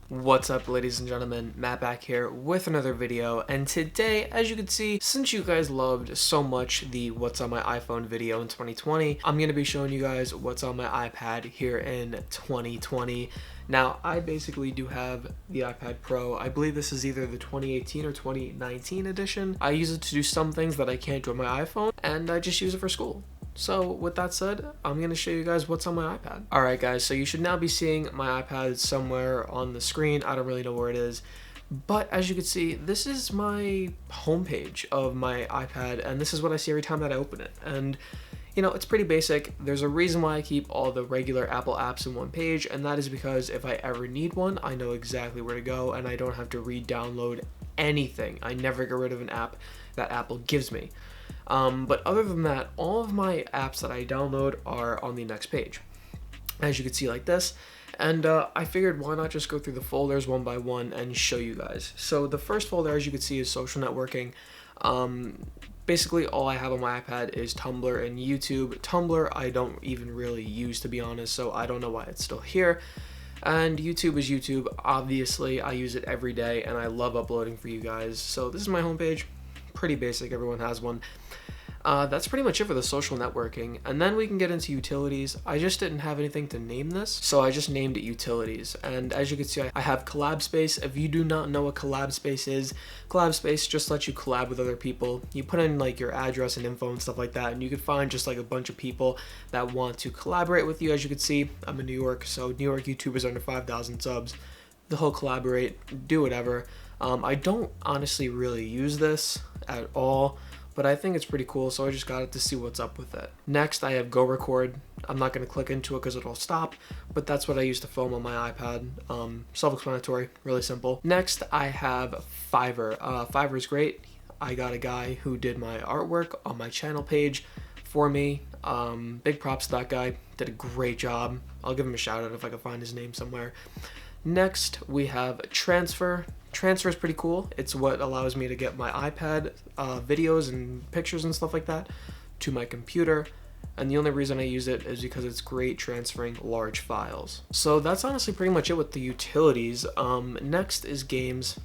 What's up, ladies and gentlemen, Matt back here with another video, and today, as you can see, since you guys loved so much the what's on my iPhone video in 2020, I'm going to be showing you guys what's on my iPad here in 2020. Now, I basically do have the iPad Pro. I believe this is either the 2018 or 2019 edition. I use it to do some things that I can't do on my iPhone, and I just use it for school. So with that said, I'm going to show you guys what's on my iPad. Alright guys, so you should now be seeing my iPad somewhere on the screen. I don't really know where it is. But as you can see, this is my homepage of my iPad, and this is what I see every time that I open it. And you know, it's pretty basic. There's a reason why I keep all the regular Apple apps in one page, and that is because if I ever need one, I know exactly where to go and I don't have to re-download anything. I never get rid of an app that Apple gives me. But other than that, all of my apps that I download are on the next page, as you can see like this. And I figured why not just go through the folders one by one and show you guys. So the first folder, as you can see, is social networking. Basically all I have on my iPad is Tumblr and YouTube. Tumblr I don't even really use, to be honest, so I don't know why it's still here. And YouTube is YouTube. Obviously I use it every day and I love uploading for you guys. So this is my homepage. Pretty basic, everyone has one. That's pretty much it for the social networking, and then we can get into utilities. I just didn't have anything to name this, so I just named it utilities. And as you can see, I have collab space. If you do not know what collab space is, collab space just lets you collab with other people. You put in like your address and info and stuff like that, and you can find just like a bunch of people that want to collaborate with you. As you can see, I'm in New York, so New York YouTubers under 5,000 subs, they'll collaborate, do whatever. I don't honestly really use this at all, but I think it's pretty cool, so I just got it to see what's up with it. Next, I have Go Record. I'm not going to click into it because it'll stop, but that's what I use to film on my iPad. Self-explanatory, really simple. Next, I have Fiverr. Fiverr is great. I got a guy who did my artwork on my channel page for me. Big props to that guy. Did a great job. I'll give him a shout out if I can find his name somewhere. Next, we have Transfer. Transfer is pretty cool. It's what allows me to get my iPad videos and pictures and stuff like that to my computer. And the only reason I use it is because it's great transferring large files. So that's honestly pretty much it with the utilities. Next is games.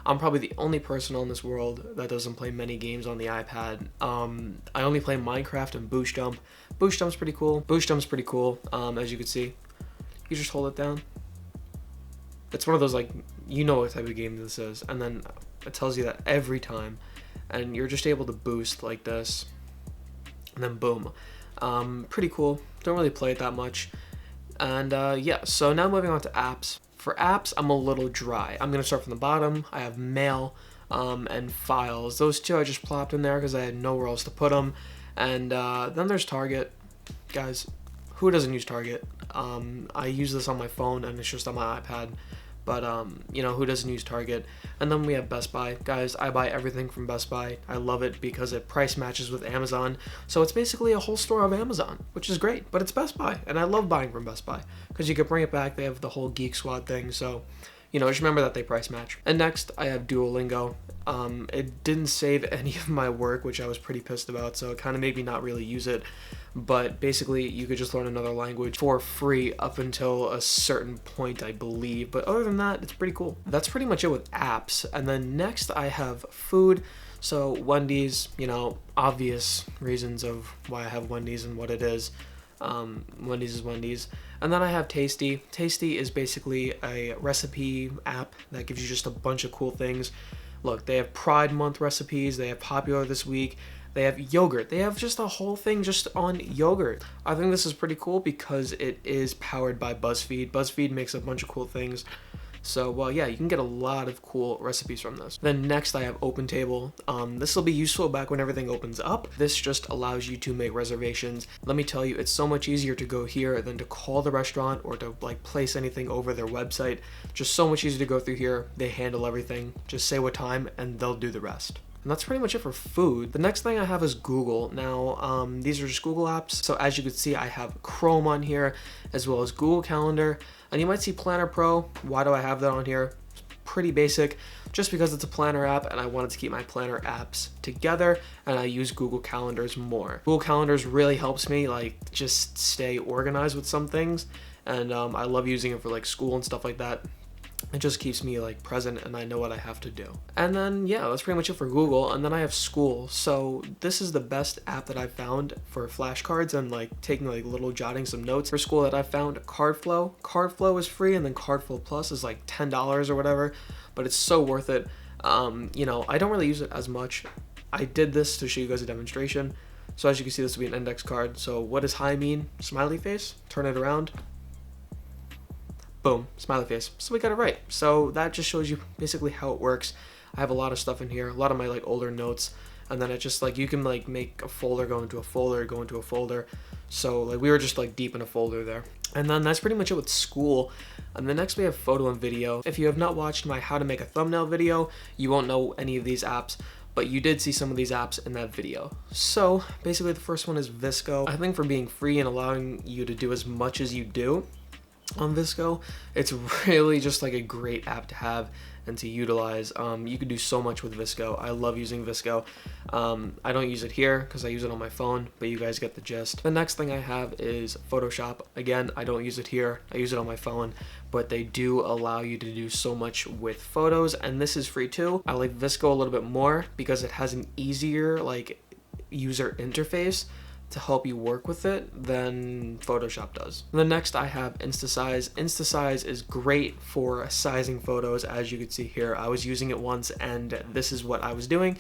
I'm probably the only person on this world that doesn't play many games on the iPad. I only play Minecraft and Boost Jump. Boost Jump's pretty cool. Boost Jump's pretty cool, as you can see. You just hold it down. It's one of those, like, you know what type of game this is, and then it tells you that every time, and you're just able to boost like this, and then boom. Pretty cool. Don't really play it that much. And yeah, so now moving on to apps. For apps, I'm a little dry. I'm gonna start from the bottom. I have Mail and Files. Those two I just plopped in there because I had nowhere else to put them. And then there's Target. Guys, who doesn't use Target? I use this on my phone and it's just on my iPad. But, you know, who doesn't use Target? And then we have Best Buy. Guys, I buy everything from Best Buy. I love it because it price matches with Amazon. So it's basically a whole store of Amazon, which is great. But it's Best Buy, and I love buying from Best Buy because you can bring it back. They have the whole Geek Squad thing, so, you know, just remember that they price match. And next, I have Duolingo. It didn't save any of my work, which I was pretty pissed about, so it kind of made me not really use it. But basically, you could just learn another language for free up until a certain point, I believe. But other than that, it's pretty cool. That's pretty much it with apps. And then next, I have food. So Wendy's, you know, obvious reasons of why I have Wendy's and what it is. Wendy's is Wendy's. And then I have Tasty. Tasty is basically a recipe app that gives you just a bunch of cool things. Look, they have Pride Month recipes. They have Popular This Week. They have yogurt. They have just a whole thing just on yogurt. I think this is pretty cool because it is powered by BuzzFeed. BuzzFeed makes a bunch of cool things. So, well, yeah, you can get a lot of cool recipes from this. Then next I have OpenTable. This will be useful back when everything opens up. This just allows you to make reservations. Let me tell you, it's so much easier to go here than to call the restaurant or to like place anything over their website. Just so much easier to go through here. They handle everything. Just say what time and they'll do the rest. And that's pretty much it for food. The next thing I have is Google. Now, these are just Google apps. So as you can see, I have Chrome on here, as well as Google Calendar. And you might see Planner Pro. Why do I have that on here? It's pretty basic, just because it's a planner app and I wanted to keep my planner apps together, and I use Google Calendars more. Google Calendars really helps me like just stay organized with some things, and I love using it for like school and stuff like that. It just keeps me like present and I know what I have to do. And then yeah, that's pretty much it for Google. And then I have school. So this is the best app that I've found for flashcards and like taking like little jotting some notes for school that I found. Cardflow is free, and then Cardflow Plus is like $10 or whatever, but it's so worth it. You know, I don't really use it as much. I did this to show you guys a demonstration. So as you can see, this will be an index card. So what does hi mean? Smiley face. Turn it around. Boom, smiley face. So we got it right. So that just shows you basically how it works. I have a lot of stuff in here, a lot of my like older notes, and then it just like you can like make a folder go into a folder, go into a folder. So like we were just like deep in a folder there. And then that's pretty much it with school. And then next we have photo and video. If you have not watched my how to make a thumbnail video, you won't know any of these apps, but you did see some of these apps in that video. So basically the first one is VSCO. I think for being free and allowing you to do as much as you do on VSCO, it's really just like a great app to have and to utilize. You can do so much with VSCO. I love using VSCO. I don't use it here because I use it on my phone, but you guys get the gist. The next thing I have is Photoshop. Again, I don't use it here. I use it on my phone, but they do allow you to do so much with photos, and this is free too. I like VSCO a little bit more because it has an easier like user interface to help you work with it than Photoshop does. And then next I have InstaSize. InstaSize is great for sizing photos. As you can see here, I was using it once and this is what I was doing.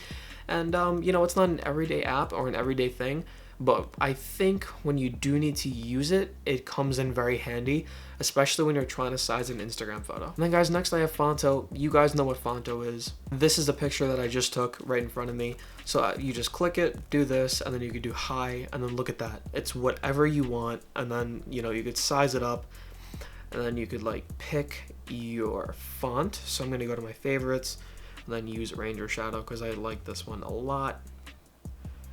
And you know, it's not an everyday app or an everyday thing, but I think when you do need to use it, it comes in very handy, especially when you're trying to size an Instagram photo. And then guys, next I have Fonto. You guys know what Fonto is. This is a picture that I just took right in front of me. So you just click it, do this, and then you could do hi, and then look at that. It's whatever you want, and then, you know, you could size it up, and then you could like pick your font. So I'm gonna go to my favorites, and then use Ranger Shadow because I like this one a lot.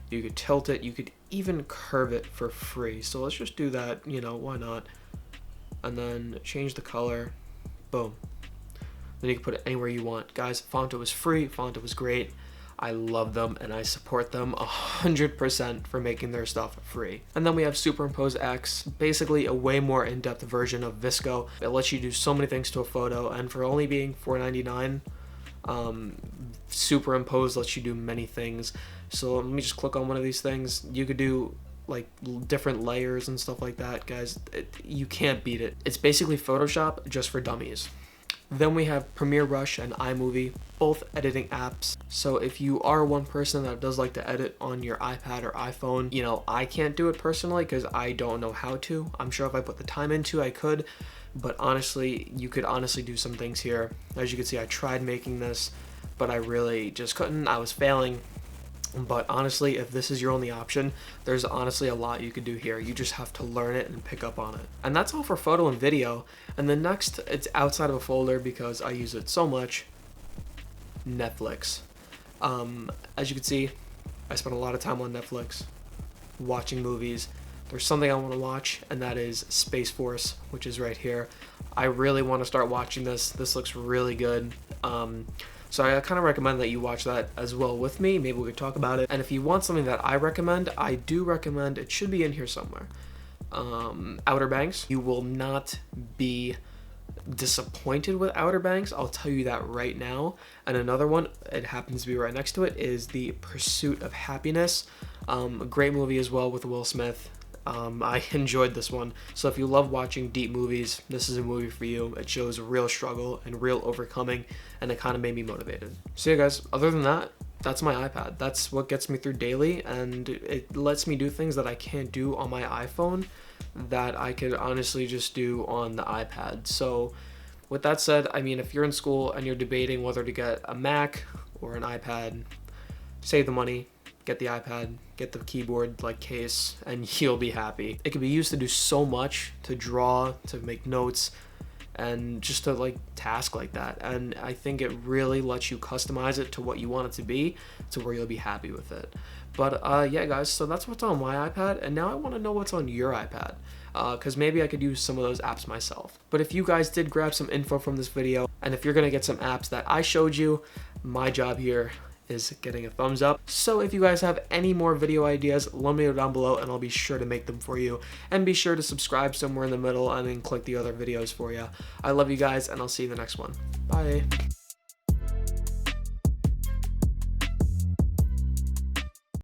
You could tilt it, you could even curve it for free. So let's just do that, you know, why not? And then change the color, boom. Then you can put it anywhere you want. Guys, Fonto is free, Fonto is great. I love them and I support them 100% for making their stuff free. And then we have Superimpose X, basically a way more in-depth version of VSCO. It lets you do so many things to a photo, and for only being $4.99, Superimpose lets you do many things. So let me just click on one of these things. You could do like different layers and stuff like that, guys. You can't beat it. It's basically Photoshop just for dummies. Then we have Premiere Rush and iMovie, both editing apps. So if you are one person that does like to edit on your iPad or iPhone, you know, I can't do it personally because I don't know how to. I'm sure if I put the time into, I could, but honestly, you could honestly do some things here. As you can see, I tried making this, but I really just couldn't. I was failing. But honestly, if this is your only option, there's honestly a lot you could do here. You just have to learn it and pick up on it. And that's all for photo and video. And then next, it's outside of a folder because I use it so much, Netflix. As you can see, I spend a lot of time on Netflix watching movies. There's something I want to watch, and that is Space Force, which is right here. I really want to start watching this. This looks really good. So I kind of recommend that you watch that as well with me. Maybe we could talk about it. And if you want something that I recommend, I do recommend, it should be in here somewhere, Outer Banks. You will not be disappointed with Outer Banks, I'll tell you that right now. And another one, it happens to be right next to it, is The Pursuit of Happiness. A great movie as well with Will Smith. I enjoyed this one. So if you love watching deep movies, this is a movie for you. It shows real struggle and real overcoming, and it kind of made me motivated. So yeah guys, other than that, that's my iPad. That's what gets me through daily, and it lets me do things that I can't do on my iPhone that I could honestly just do on the iPad. So with that said, I mean, if you're in school and you're debating whether to get a Mac or an iPad, save the money, get the iPad, get the keyboard like case, and you'll be happy. It can be used to do so much, to draw, to make notes, and just to like task like that. And I think it really lets you customize it to what you want it to be, to where you'll be happy with it. But yeah guys, so that's what's on my iPad, and now I want to know what's on your iPad, because maybe I could use some of those apps myself. But if you guys did grab some info from this video, and if you're gonna get some apps that I showed you, my job here is getting a thumbs up. So if you guys have any more video ideas, let me know down below and I'll be sure to make them for you. And be sure to subscribe somewhere in the middle and then click the other videos for you. I love you guys and I'll see you in the next one. Bye.